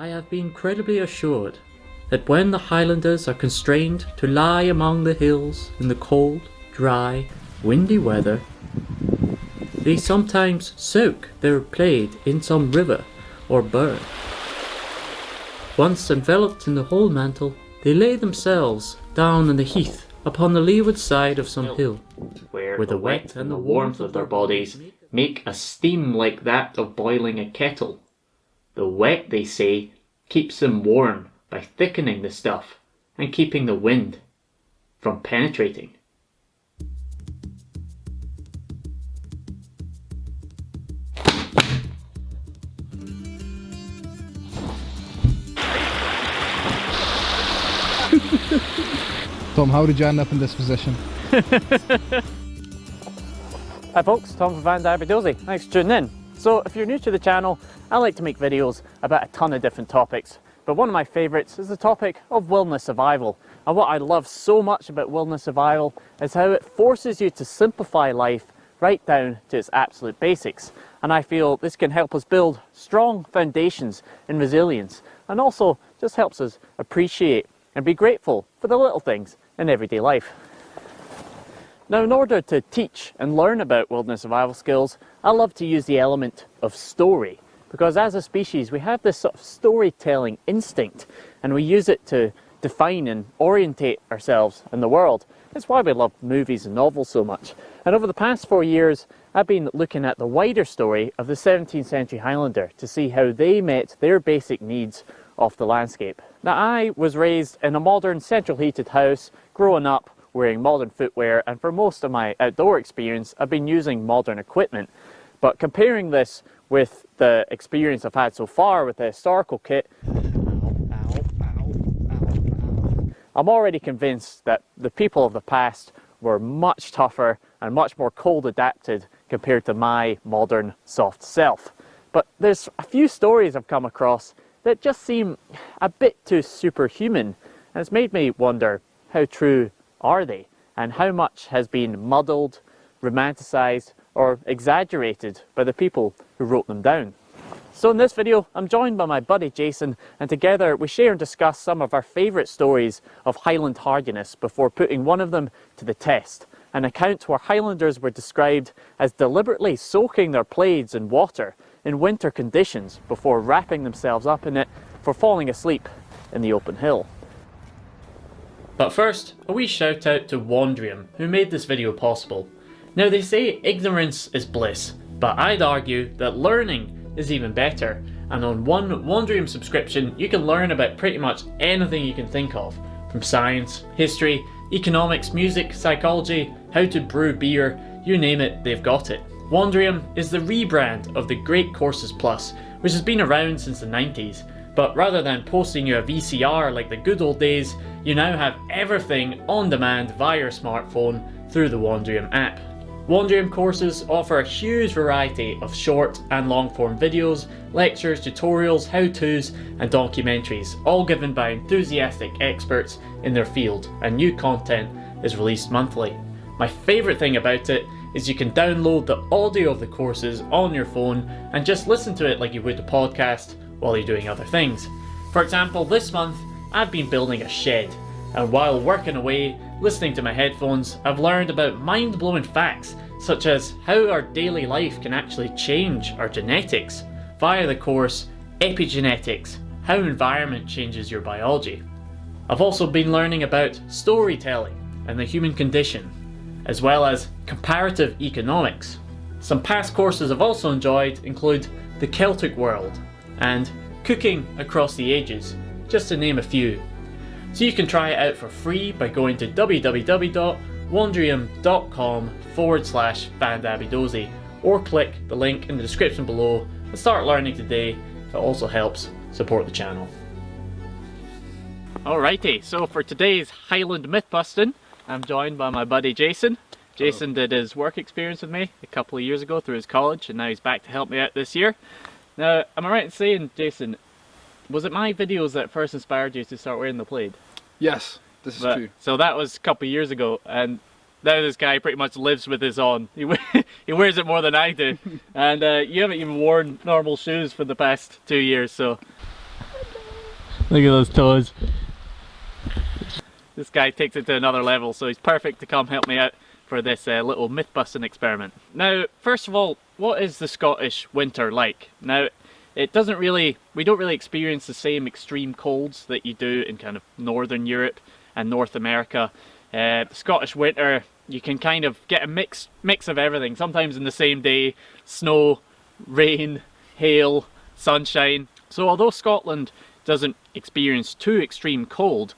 I have been credibly assured that when the Highlanders are constrained to lie among the hills in the cold, dry, windy weather, they sometimes soak their plaid in some river or burn. Once enveloped in the whole mantle, they lay themselves down on the heath upon the leeward side of some hill, where the wet and the warmth of their bodies make a steam like that of boiling a kettle. The wet, they say, keeps them warm by thickening the stuff and keeping the wind from penetrating. Tom, how did you end up in this position? Hi folks, Tom from Fandabi Dozi. Thanks for tuning in. So if you're new to the channel, I like to make videos about a ton of different topics, but one of my favourites is the topic of wilderness survival. And what I love so much about wilderness survival is how it forces you to simplify life right down to its absolute basics. And I feel this can help us build strong foundations in resilience, and also just helps us appreciate and be grateful for the little things in everyday life. Now, in order to teach and learn about wilderness survival skills, I love to use the element of story, because as a species we have this sort of storytelling instinct, and we use it to define and orientate ourselves in the world. It's why we love movies and novels so much. And over the past 4 years, I've been looking at the wider story of the 17th century Highlander to see how they met their basic needs off the landscape. Now, I was raised in a modern central heated house, growing up wearing modern footwear, and for most of my outdoor experience I've been using modern equipment. But comparing this with the experience I've had so far with the historical kit, I'm already convinced that the people of the past were much tougher and much more cold adapted compared to my modern soft self. But there's a few stories I've come across that just seem a bit too superhuman, and it's made me wonder, how true are they, and how much has been muddled, romanticized, or exaggerated by the people who wrote them down. So in this video, I'm joined by my buddy Jason, and together we share and discuss some of our favourite stories of Highland hardiness before putting one of them to the test. An account where Highlanders were described as deliberately soaking their plaids in water in winter conditions before wrapping themselves up in it for falling asleep in the open hill. But first, a wee shout out to Wandrium, who made this video possible. Now, they say ignorance is bliss, but I'd argue that learning is even better, and on one Wandrium subscription you can learn about pretty much anything you can think of, from science, history, economics, music, psychology, how to brew beer, you name it, they've got it. Wandrium is the rebrand of the Great Courses Plus, which has been around since the 90s, but rather than posting you a VCR like the good old days, you now have everything on demand via your smartphone through the Wandrium app. Wandrium courses offer a huge variety of short and long form videos, lectures, tutorials, how-tos and documentaries, all given by enthusiastic experts in their field, and new content is released monthly. My favourite thing about it is you can download the audio of the courses on your phone and just listen to it like you would a podcast while you're doing other things. For example, this month I've been building a shed, and while working away, listening to my headphones, I've learned about mind-blowing facts such as how our daily life can actually change our genetics via the course Epigenetics, how environment changes your biology. I've also been learning about storytelling and the human condition, as well as comparative economics. Some past courses I've also enjoyed include the Celtic world and cooking across the ages, just to name a few. So you can try it out for free by going to www.wandrium.com/fandabidozi, or click the link in the description below and start learning today. It also helps support the channel. Alrighty, so for today's Highland Mythbusting, I'm joined by my buddy Jason. Jason did his work experience with me a couple of years ago through his college, and now he's back to help me out this year. Now, am I right in saying, Jason, was it my videos that first inspired you to start wearing the plaid? Yes, this is true. So that was a couple of years ago, and now this guy pretty much lives with his on. He wears it more than I do, and you haven't even worn normal shoes for the past 2 years, so Look at those toes. This guy takes it to another level, so he's perfect to come help me out for this little myth busting experiment. Now, first of all, what is the Scottish winter like? Now, we don't really experience the same extreme colds that you do in kind of Northern Europe and North America. The Scottish winter, you can kind of get a mix of everything. Sometimes in the same day, snow, rain, hail, sunshine. So although Scotland doesn't experience too extreme cold,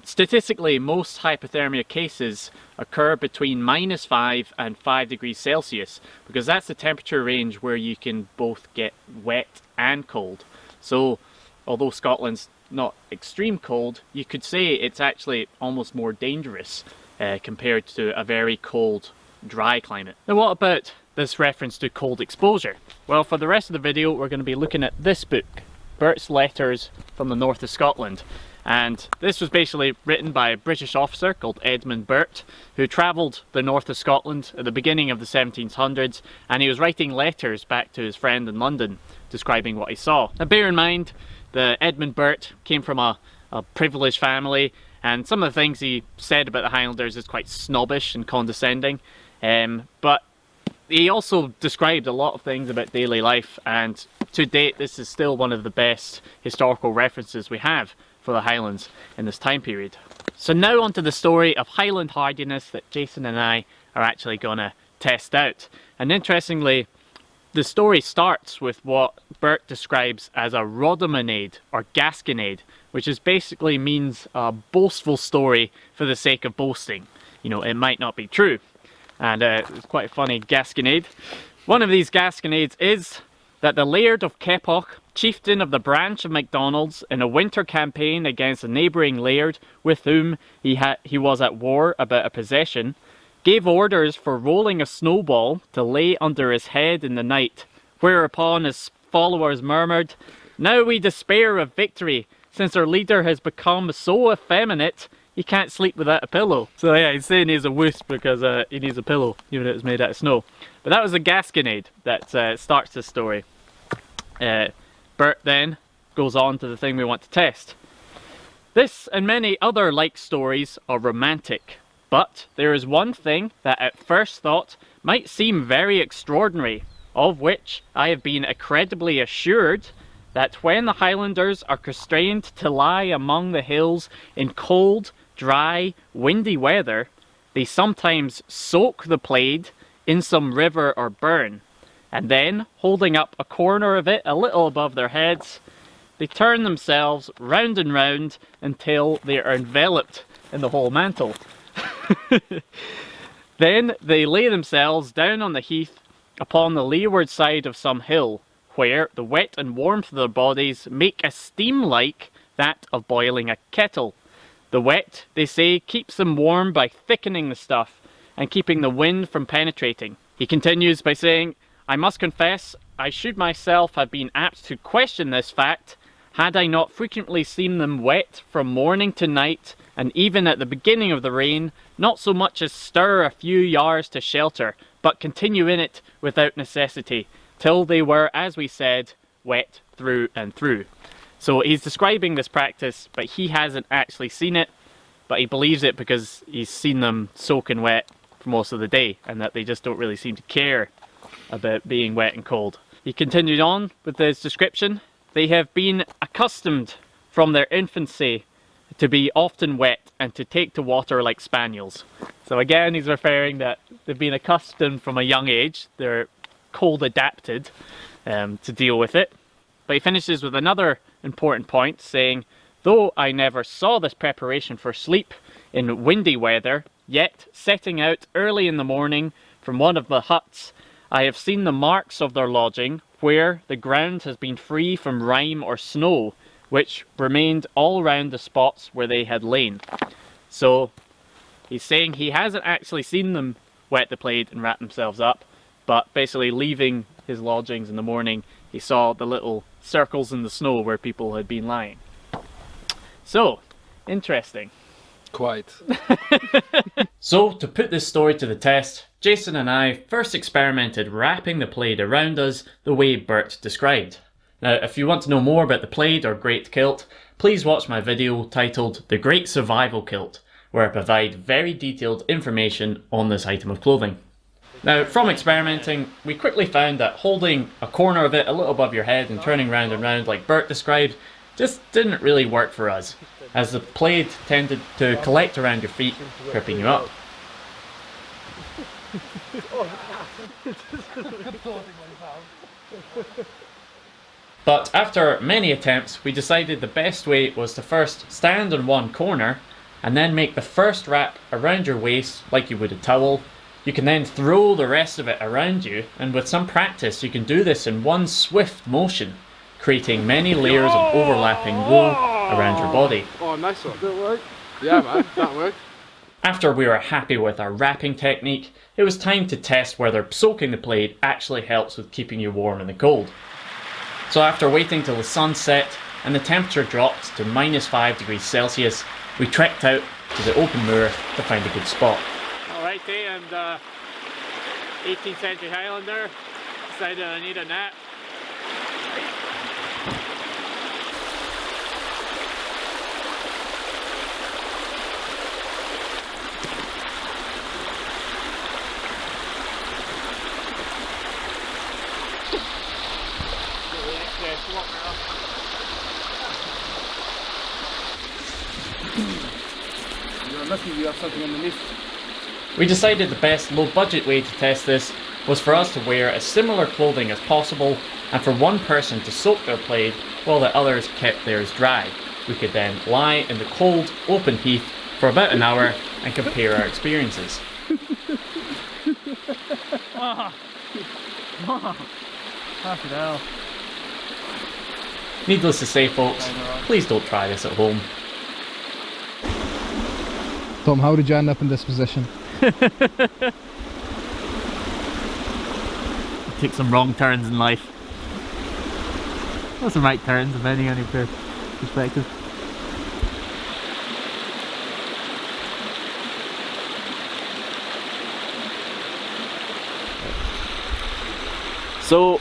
statistically most hypothermia cases occur between -5 and 5 degrees Celsius, because that's the temperature range where you can both get wet and cold. So although Scotland's not extreme cold, you could say it's actually almost more dangerous compared to a very cold, dry climate. Now what about this reference to cold exposure? Well, for the rest of the video we're going to be looking at this book, Bert's Letters from the North of Scotland. And this was basically written by a British officer called Edmund Burt, who travelled the north of Scotland at the beginning of the 1700s, and he was writing letters back to his friend in London describing what he saw. Now bear in mind that Edmund Burt came from a privileged family, and some of the things he said about the Highlanders is quite snobbish and condescending, but he also described a lot of things about daily life, and to date this is still one of the best historical references we have for the Highlands in this time period. So now onto the story of Highland hardiness that Jason and I are actually going to test out. And interestingly, the story starts with what Bert describes as a rhodomontade or gasconade, which is basically means a boastful story for the sake of boasting. You know, it might not be true. And it's quite a funny gasconade. One of these gasconades is that the Laird of Keppoch, chieftain of the branch of MacDonald's, in a winter campaign against a neighbouring laird with whom he was at war about a possession, gave orders for rolling a snowball to lay under his head in the night, whereupon his followers murmured, "Now we despair of victory, since our leader has become so effeminate he can't sleep without a pillow." So yeah, he's saying he's a wuss because he needs a pillow, even though it's made out of snow. But that was a gasconade that starts the story. Bert then goes on to the thing we want to test. This and many other like stories are romantic, but there is one thing that at first thought might seem very extraordinary, of which I have been incredibly assured, that when the Highlanders are constrained to lie among the hills in cold, dry, windy weather, they sometimes soak the plaid in some river or burn, and then, holding up a corner of it a little above their heads, they turn themselves round and round until they are enveloped in the whole mantle. Then they lay themselves down on the heath upon the leeward side of some hill, where the wet and warmth of their bodies make a steam like that of boiling a kettle. The wet, they say, keeps them warm by thickening the stuff and keeping the wind from penetrating. He continues by saying, "I must confess, I should myself have been apt to question this fact, had I not frequently seen them wet from morning to night, and even at the beginning of the rain, not so much as stir a few yards to shelter, but continue in it without necessity, till they were, as we said, wet through and through." So he's describing this practice, but he hasn't actually seen it, but he believes it because he's seen them soaking wet for most of the day, and that they just don't really seem to care about being wet and cold. He continued on with his description. They have been accustomed from their infancy to be often wet and to take to water like spaniels. So again, he's referring that they've been accustomed from a young age. They're cold adapted to deal with it. But he finishes with another important point, saying, "Though I never saw this preparation for sleep in windy weather, yet setting out early in the morning from one of the huts, I have seen the marks of their lodging, where the ground has been free from rime or snow, which remained all round the spots where they had lain." So he's saying he hasn't actually seen them wet the plaid and wrap themselves up, but basically leaving his lodgings in the morning, he saw the little circles in the snow where people had been lying. So, interesting. Quite. So, to put this story to the test, Jason and I first experimented wrapping the plaid around us the way Bert described. Now, if you want to know more about the plaid or great kilt, please watch my video titled The Great Survival Kilt, where I provide very detailed information on this item of clothing. Now, from experimenting, we quickly found that holding a corner of it a little above your head and turning round and round like Bert described just didn't really work for us, as the plaid tended to collect around your feet, tripping you up. But after many attempts, we decided the best way was to first stand on one corner and then make the first wrap around your waist like you would a towel. You can then throw the rest of it around you, and with some practice you can do this in one swift motion, creating many layers of overlapping wool around your body. Oh, nice one. Did it work? Yeah, man, that worked. After we were happy with our wrapping technique, it was time to test whether soaking the plaid actually helps with keeping you warm in the cold. So after waiting till the sun set and the temperature dropped to -5 degrees Celsius, we trekked out to the open moor to find a good spot. Alrighty, and 18th century Highlander decided I need a nap. You're lucky you have something underneath. We decided the best low-budget way to test this was for us to wear as similar clothing as possible and for one person to soak their plaid while the others kept theirs dry. We could then lie in the cold, open heath for about an hour and compare our experiences. Fucking hell. Needless to say, folks, please don't try this at home. Tom, how did you end up in this position? Take some wrong turns in life. Or some right turns, depending on your perspective. So,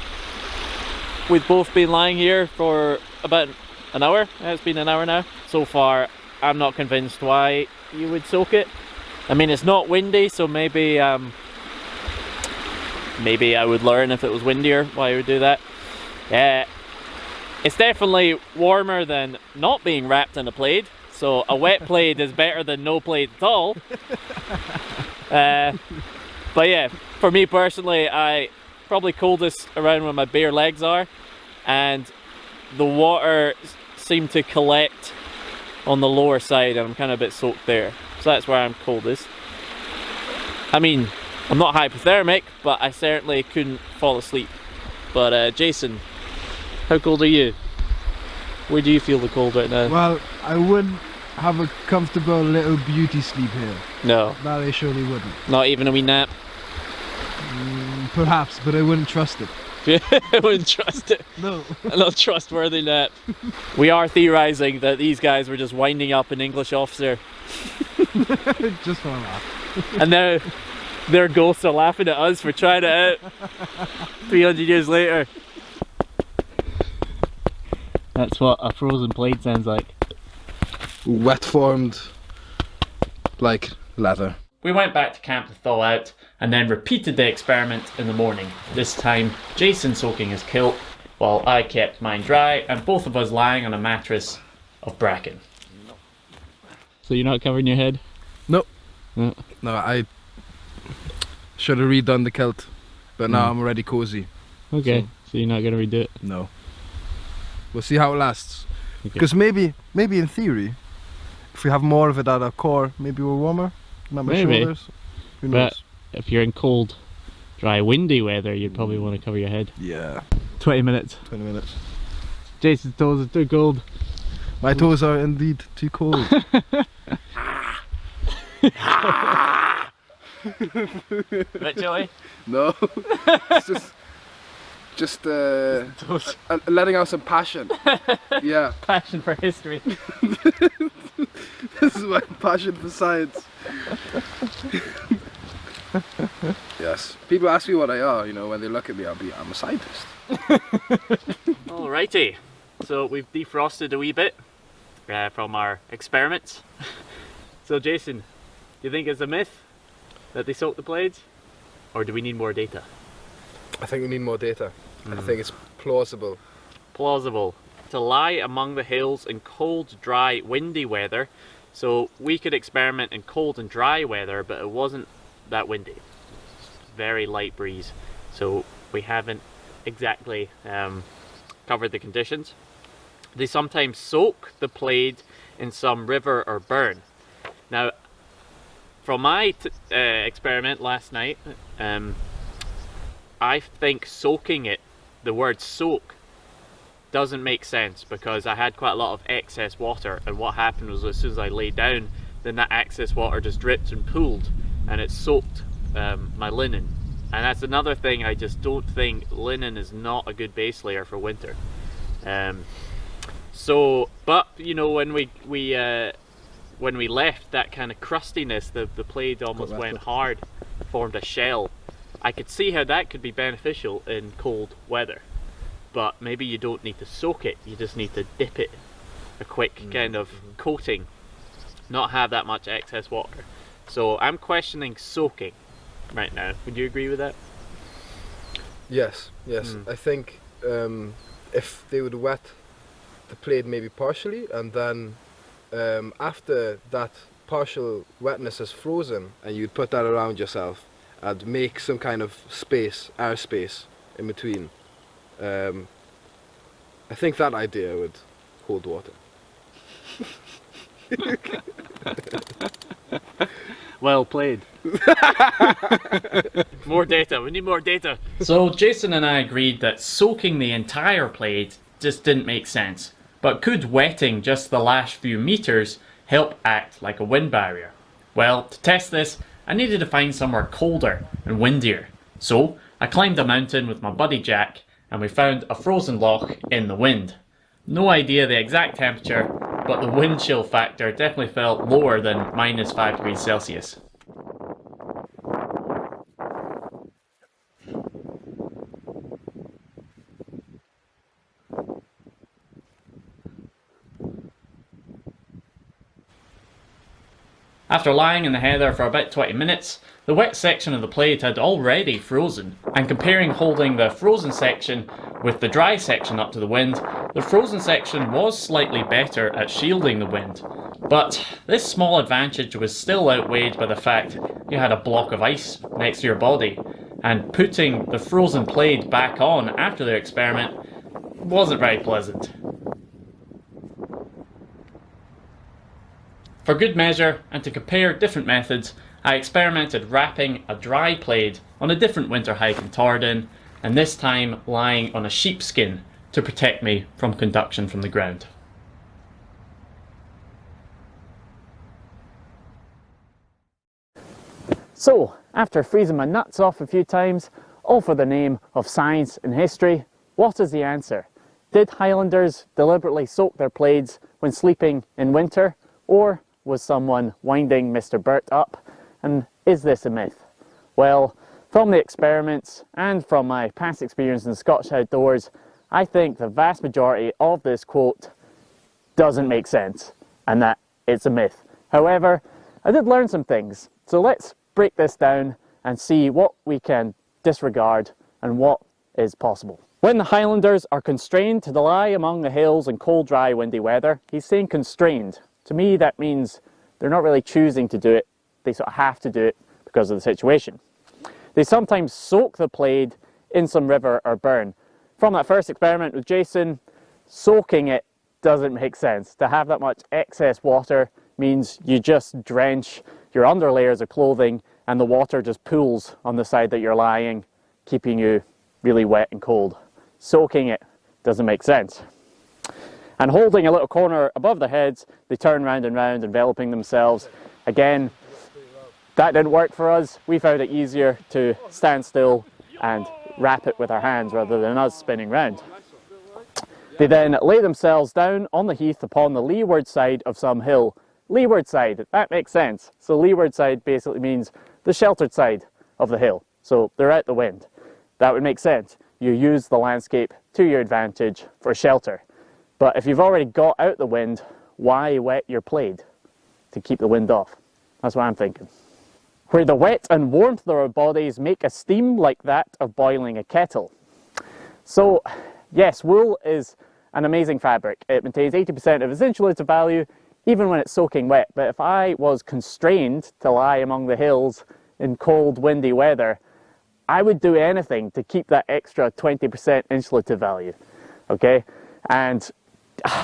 we've both been lying here for about an hour. It's been an hour now. So far, I'm not convinced why you would soak it. I mean, it's not windy, so maybe maybe I would learn if it was windier why I would do that. It's definitely warmer than not being wrapped in a plaid, so a wet plaid is better than no plaid at all. But yeah, for me personally, I probably coldest around where my bare legs are, and the water seemed to collect on the lower side and I'm kind of a bit soaked there. So that's where I'm coldest. I mean, I'm not hypothermic, but I certainly couldn't fall asleep. But Jason, how cold are you? Where do you feel the cold right now? Well, I wouldn't have a comfortable little beauty sleep here. No. That I surely wouldn't. Not even a wee nap? Perhaps, but I wouldn't trust it. I wouldn't trust it. No. A not trustworthy nap. We are theorising that these guys were just winding up an English officer. Just for a laugh. And now their ghosts are laughing at us for trying it out 300 years later. That's what a frozen plaid sounds like. Wet formed like leather. We went back to camp to thaw out and then repeated the experiment in the morning. This time, Jason soaking his kilt while I kept mine dry and both of us lying on a mattress of bracken. So you're not covering your head? No. No. No, I should have redone the kilt, but now I'm already cozy. Okay, so you're not going to redo it? No. We'll see how it lasts. Okay. Because maybe in theory, if we have more of it at our core, maybe we're warmer. Not my Maybe. shoulders. Who knows? But if you're in cold, dry, windy weather, you'd probably want to cover your head. Yeah. 20 minutes. 20 minutes. Jason's toes are too cold. My toes are indeed too cold. Bit chilly? No. It's just letting out some passion. Yeah. Passion for history. This is my passion for science. Yes. People ask me what I are, you know, when they look at me, I'm a scientist. Alright. Alrighty, so we've defrosted a wee bit from our experiments. So Jason, do you think it's a myth that they soak the blades? Or do we need more data? I think we need more data. I think it's plausible. Plausible. To lie among the hills in cold, dry, windy weather. So we could experiment in cold and dry weather, but it wasn't that windy. Very light breeze. So we haven't exactly covered the conditions. They sometimes soak the blade in some river or burn. Now, from my experiment last night, I think soaking it, the word soak, doesn't make sense because I had quite a lot of excess water, and what happened was as soon as I lay down, then that excess water just dripped and pooled and it soaked my linen. And that's another thing, I just don't think linen is not a good base layer for winter. But you know, when we left, that kind of crustiness, the blade almost went hard, formed a shell. I could see how that could be beneficial in cold weather, but maybe you don't need to soak it, you just need to dip it a quick kind of coating, not have that much excess water. So I'm questioning soaking right now. Would you agree with that? Yes, yes. I think if they would wet the blade maybe partially, and then after that partial wetness is frozen, and you'd put that around yourself and make some kind of space, air space in between. I think that idea would hold water. Well played. More data, we need more data. So Jason and I agreed that soaking the entire blade just didn't make sense, but could wetting just the last few meters help act like a wind barrier? Well, to test this, I needed to find somewhere colder and windier. So I climbed a mountain with my buddy Jack, and we found a frozen loch in the wind. No idea the exact temperature, but the wind chill factor definitely felt lower than -5 degrees Celsius. After lying in the heather for about 20 minutes, the wet section of the blade had already frozen, and comparing holding the frozen section with the dry section up to the wind, the frozen section was slightly better at shielding the wind. But this small advantage was still outweighed by the fact you had a block of ice next to your body, and putting the frozen blade back on after the experiment wasn't very pleasant. For good measure, and to compare different methods, I experimented wrapping a dry blade on a different winter hike in Torridon, and this time lying on a sheepskin to protect me from conduction from the ground. So, after freezing my nuts off a few times, all for the name of science and history, what is the answer? Did Highlanders deliberately soak their blades when sleeping in winter, or was someone winding Mr. Burt up? And is this a myth? Well, from the experiments and from my past experience in the Scottish outdoors, I think the vast majority of this quote doesn't make sense and that it's a myth. However, I did learn some things, so let's break this down and see what we can disregard and what is possible. When the Highlanders are constrained to lie among the hills in cold, dry, windy weather, he's saying constrained. To me, that means they're not really choosing to do it, they sort of have to do it because of the situation. They sometimes soak the blade in some river or burn. From that first experiment with Jason, soaking it doesn't make sense. To have that much excess water means you just drench your under layers of clothing and the water just pools on the side that you're lying, keeping you really wet and cold. Soaking it doesn't make sense. And holding a little corner above their heads, they turn round and round, enveloping themselves. Again, that didn't work for us. We found it easier to stand still and wrap it with our hands rather than us spinning round. They then lay themselves down on the heath upon the leeward side of some hill. Leeward side, that makes sense. So leeward side basically means the sheltered side of the hill. So they're out the wind. That would make sense. you use the landscape to your advantage for shelter. But if you've already got out the wind, why wet your plaid? To keep the wind off. That's what I'm thinking. Where the wet and warmth of our bodies make a steam like that of boiling a kettle. So, yes, wool is an amazing fabric. It maintains 80% of its insulative value, even when it's soaking wet. But if I was constrained to lie among the hills in cold, windy weather, I would do anything to keep that extra 20% insulative value, okay? And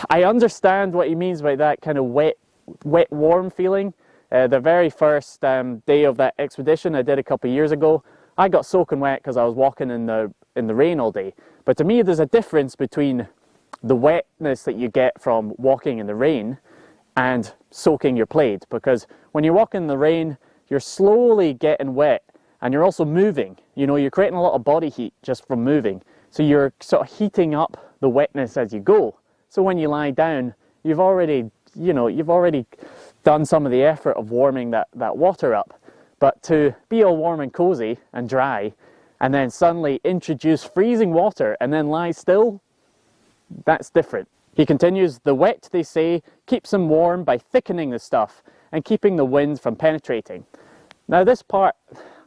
I understand what he means by that kind of wet, warm feeling. The very first day of that expedition I did a couple of years ago, I got soaking wet because I was walking in the rain all day. But to me, there's a difference between the wetness that you get from walking in the rain and soaking your plaid, because when you walk in the rain, you're slowly getting wet and you're also moving. You know, you're creating a lot of body heat just from moving. So you're sort of heating up the wetness as you go. So when you lie down, you've already done some of the effort of warming that water up. But to be all warm and cozy and dry, and then suddenly introduce freezing water and then lie still, that's different. He continues, the wet, they say, keeps them warm by thickening the stuff and keeping the wind from penetrating. Now this part,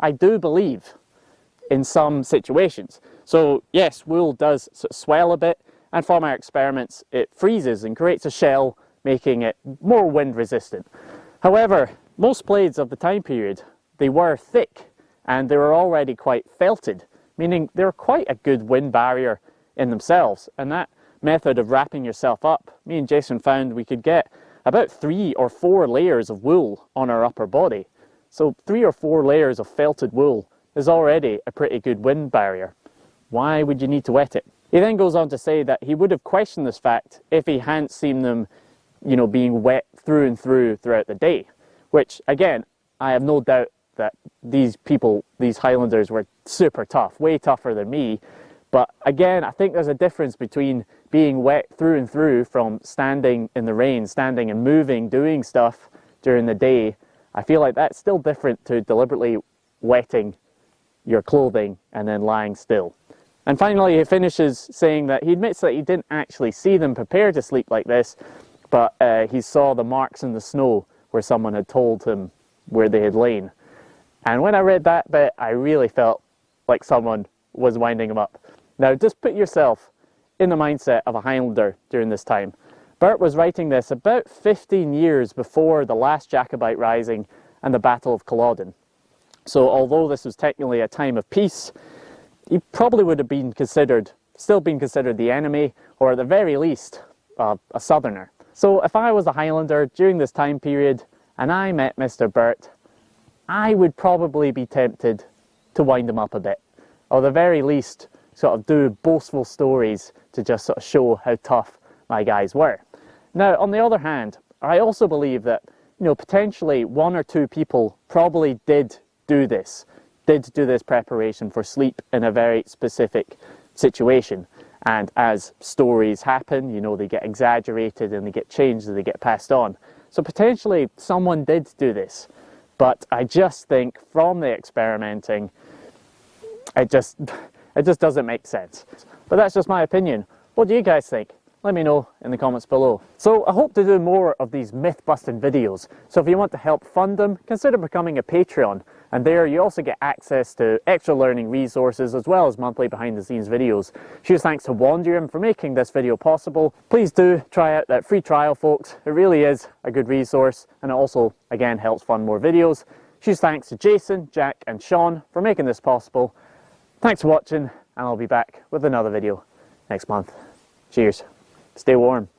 I do believe in some situations. So yes, wool does sort of swell a bit, and from our experiments, it freezes and creates a shell, making it more wind resistant. However, most plaids of the time period, they were thick and they were already quite felted, meaning they were quite a good wind barrier in themselves. And that method of wrapping yourself up, me and Jason found we could get about 3 or 4 layers of wool on our upper body. So 3 or 4 layers of felted wool is already a pretty good wind barrier. Why would you need to wet it? He then goes on to say that he would have questioned this fact if he hadn't seen them, you know, being wet through and through throughout the day, which again, I have no doubt that these people, these Highlanders, were super tough, way tougher than me. But again, I think there's a difference between being wet through and through from standing in the rain, standing and moving, doing stuff during the day. I feel like that's still different to deliberately wetting your clothing and then lying still. And finally, he finishes saying that he admits that he didn't actually see them prepare to sleep like this, but he saw the marks in the snow where someone had told him where they had lain. And when I read that bit, I really felt like someone was winding him up. Now, just put yourself in the mindset of a Highlander during this time. Bert was writing this about 15 years before the last Jacobite Rising and the Battle of Culloden. So although this was technically a time of peace, he probably would have been considered, still been considered the enemy, or at the very least, a southerner. So if I was a Highlander during this time period and I met Mr. Bert, I would probably be tempted to wind him up a bit, or at the very least sort of do boastful stories to just sort of show how tough my guys were. Now, on the other hand, I also believe that, you know, potentially 1 or 2 people probably did do this preparation for sleep in a very specific situation. And as stories happen, you know, they get exaggerated and they get changed and they get passed on. So potentially someone did do this. But I just think from the experimenting, it just doesn't make sense. But that's just my opinion. What do you guys think? Let me know in the comments below. So I hope to do more of these myth-busting videos. So if you want to help fund them, consider becoming a Patreon. And there you also get access to extra learning resources as well as monthly behind-the-scenes videos. Huge thanks to Wandrium for making this video possible. Please do try out that free trial, folks. It really is a good resource, and it also, again, helps fund more videos. Huge thanks to Jason, Jack and Sean for making this possible. Thanks for watching, and I'll be back with another video next month. Cheers. Stay warm.